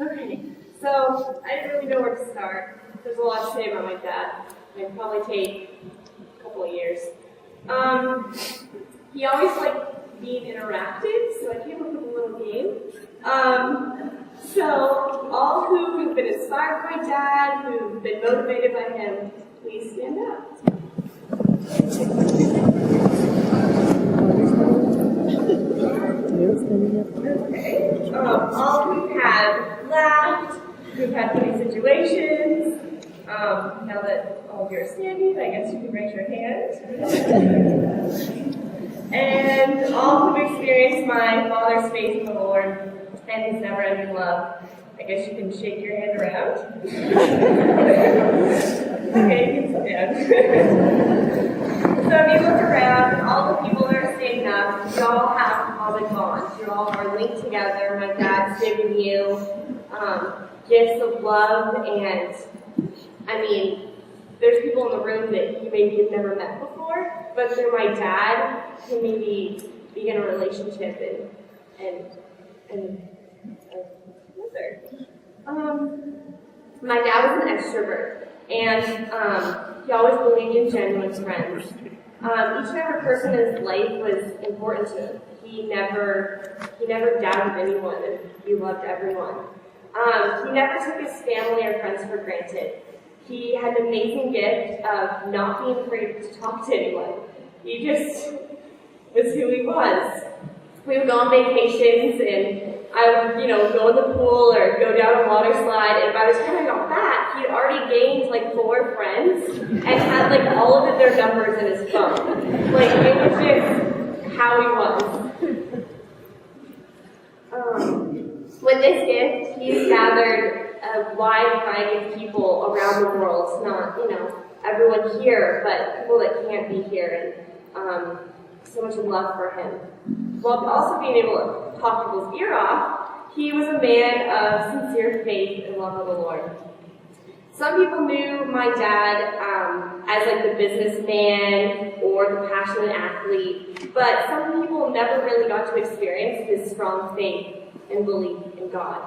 Okay, so I didn't really know where to start. There's a lot to say about my dad. It'd probably take a couple of years. He always liked being interactive, so I came up with a little game. So all who have been inspired by Dad, who've been motivated by him, please stand up. Okay. All who have laughed, who've had funny situations. Now that all of you are standing, I guess you can raise your hand. And all who've experienced my father's faith in the Lord and his never-ending love. I guess you can shake your hand around. Okay, you can sit down. So if you look around, all the people that are standing up, you all have common bonds. You all are linked together. My dad's giving you gifts of love, and I mean, there's people in the room that you maybe have never met before, but through my dad, you maybe begin a relationship and my dad was an extrovert, and he always believed in genuine friends. Each and every person in his life was important to him. He never doubted anyone, and he loved everyone. He never took his family or friends for granted. He had an amazing gift of not being afraid to talk to anyone. He just was who he was. We would go on vacations, and I would, go in the pool or go down a water slide, and by the time I got back, he'd already gained 4 friends and had all of their numbers in his phone. It was just how he was. With this gift, he's gathered a wide variety of people around the world, not, everyone here, but people that can't be here, and so much love for him. While also being able to talk people's ear off, he was a man of sincere faith and love of the Lord. Some people knew my dad as the businessman or the passionate athlete, but some people never really got to experience his strong faith and belief in God.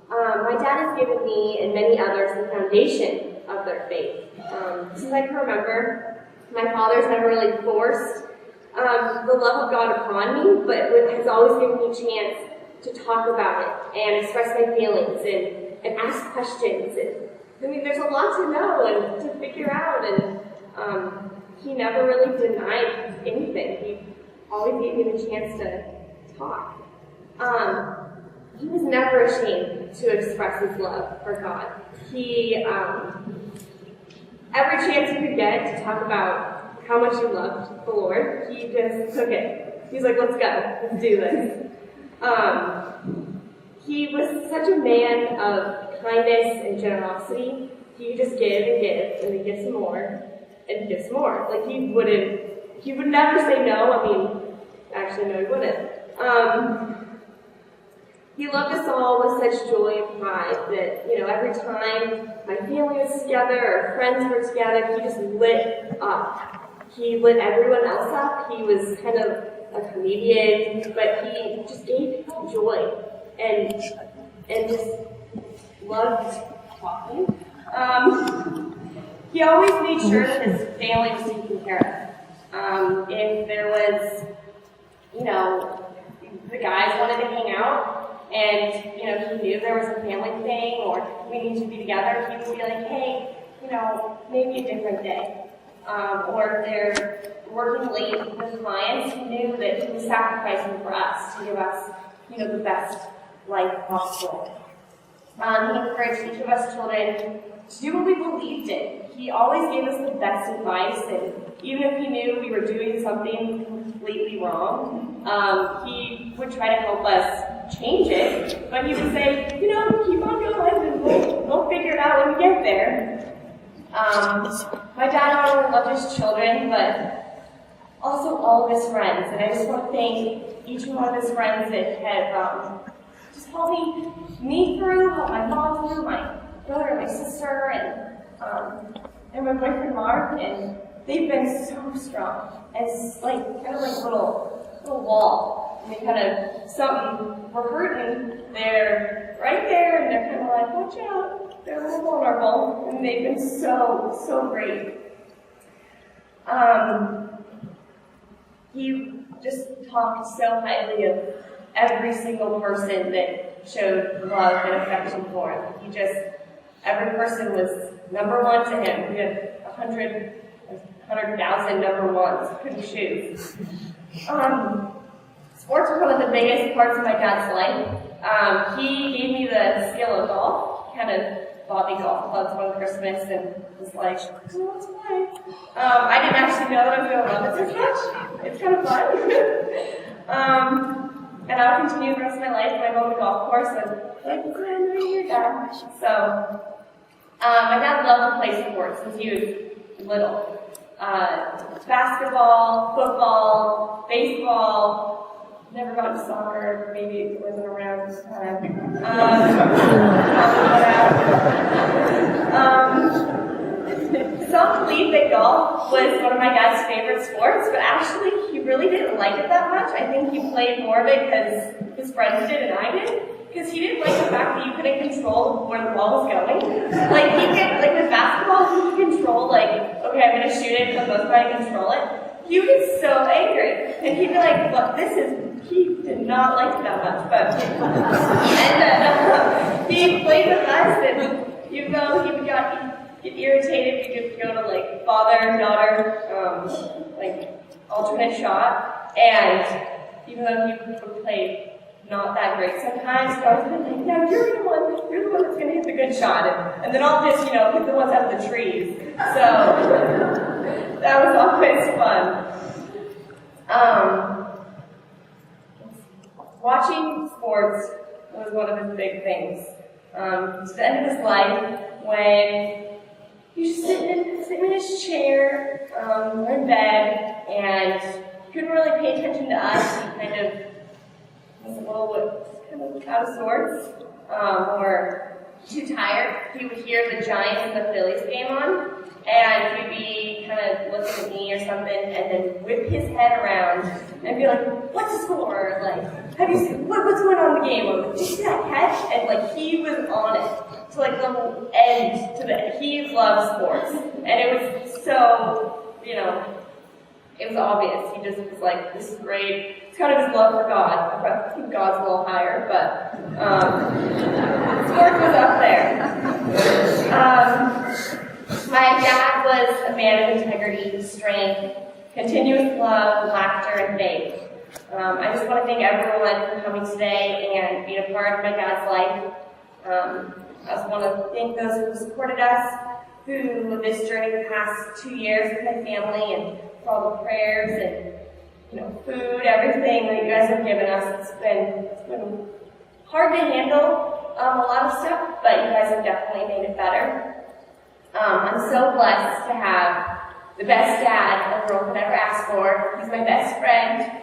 My dad has given me and many others the foundation of their faith. Since I can remember, my father's never really forced the love of God upon me, but has always given me a chance to talk about it and express my feelings and ask questions. And there's a lot to know and to figure out, and he never really denied anything. He always gave me the chance to talk. He was never ashamed to express his love for God. He, every chance he could get to talk about how much he loved the Lord, he just took it. He's like, let's go, let's do this. He was such a man of kindness and generosity. He would just give and give, and then give some more, and give some more. He would never say no. Actually, no, he wouldn't. He loved us all with such joy and pride that, every time my family was together or friends were together, he just lit up. He lit everyone else up. He was kind of a comedian, but he just gave people joy and just loved talking. He always made sure that his family was taken care of. If there was, the guys wanted to hang out, and, he knew there was a family thing or we need to be together, he would be like, hey, maybe a different day. Or if they're working late with clients, he knew that he was sacrificing for us to give us, the best life possible. He encouraged each of us children to do what we believed in. He always gave us the best advice, and even if he knew we were doing something completely wrong, he would try to help us change it, but he would say, keep on going, and we'll figure it out when we get there. My dad not only loved his children, but also all of his friends, and I just want to thank each one of his friends that have just helped me through, helped my mom through, my brother, my sister, and my boyfriend Mark, and they've been so strong. And it's like, kind of like a little wall. And they kind of, something, we're hurting, they're right there, and they're kind of like, watch out, they're a little vulnerable. And they've been so great. He just talked so highly of every single person that showed love and affection for him. Every person was number one to him. We had 100,000 number ones, couldn't choose. Sports were one of the biggest parts of my dad's life. He gave me the skill of golf. He kind of bought me golf clubs one Christmas and was like, oh, let's play. I didn't actually know that I was going to love it so much. It's kind of fun. And I'll continue the rest of my life when I go on the golf course and like, Grandma, you're dad. So, my dad loved to play sports since he was little. Basketball, football, baseball. Never got into soccer. Maybe it wasn't around this time. Some believe that golf was one of my dad's favorite sports, but actually he really didn't like it that much. I think he played more of it because his friends did and I did. Because he didn't like the fact that you couldn't control where the ball was going. Like he could, like with basketball, he could control like, okay, I'm gonna shoot it, for the most part I control it. He would get so angry, and he'd be like, "Look, he did not like it that much, but and he played with us, and even though he would get irritated, we could go to like father-daughter, like alternate shot, and even though he would play not that great sometimes, so I was like, "No, you're the one that's gonna hit the good shot," and then I'll just, hit the ones out of the trees. So that was always fun. Watching sports was one of his big things. To the end of his life, when he was just sitting in his chair, or in bed, and couldn't really pay attention to us. He kind of was a little bit out of sorts, or too tired. He would hear the Giants and the Phillies game on, and he'd be kind of looking at me or something, and then whip his head around and be like, "What's the score? Like, have you seen what's going on in the game? Or, did you see that catch?" And like he was on it to like the end to the. He loved sports, and it was so it was obvious. He just was like, "This is great." It's kind of his love for God. I think God's a little higher, but sports was up there. My dad was a man of integrity, strength, continuous love, laughter, and faith. I just want to thank everyone for coming today and being a part of my dad's life. I just want to thank those who supported us through this journey the past 2 years with my family, and for all the prayers and food, everything that you guys have given us. It's been hard to handle a lot of stuff, but you guys have definitely made it better. I'm so blessed to have the best dad the world could ever ask for. He's my best friend.